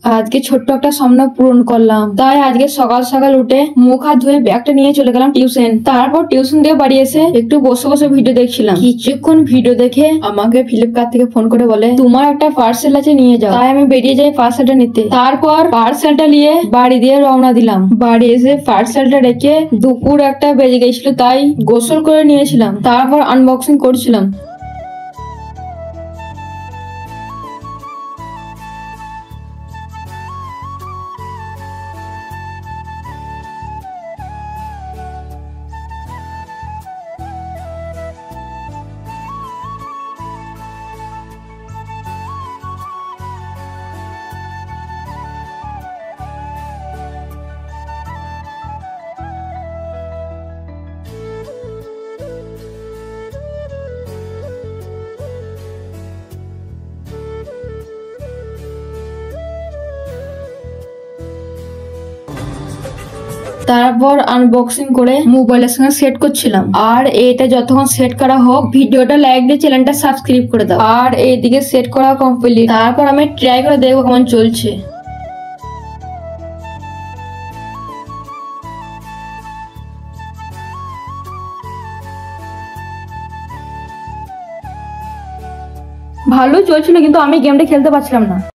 আজকে ছোট্ট একটা স্বপ্ন পূরণ করলাম। তাই আজকে সকাল সকাল উঠে মুখ হাত ধুয়ে ব্যাগটা নিয়ে চলে গেলাম টিউশন। তারপর টিউশন দিয়ে বাড়ি এসে একটু বসে বসে ভিডিও দেখছিলাম। কিছুক্ষণ ভিডিও দেখে আমাকে ফ্লিপকার্ট থেকে ফোন করে বলে তোমার একটা পার্সেল আছে নিয়ে যাও। তাই আমি বেরিয়ে যাই পার্সেলটা নিতে। তারপর পার্সেলটা নিয়ে বাড়ি দিয়ে রওনা দিলাম। বাড়ি এসে পার্সেলটা রেখে দুপুর 1টা বেজে গেছিল, তাই গোসল করে নিয়েছিলাম। তারপর আনবক্সিং করছিলাম। তারপর আনবক্সিং করে মোবাইলের সঙ্গে সেট করছিলাম। আর এটা যতক্ষণ সেট করা হোক, ভিডিওটা লাইক দিয়ে চ্যানেলটা সাবস্ক্রাইব করে দাও। আর এইদিকে সেট করা কমপ্লিট। তারপর আমি ট্রাই করে দেখবো কেমন চলছে। ভালো চলছিল, কিন্তু আমি গেমটা খেলতে পারছিলাম না।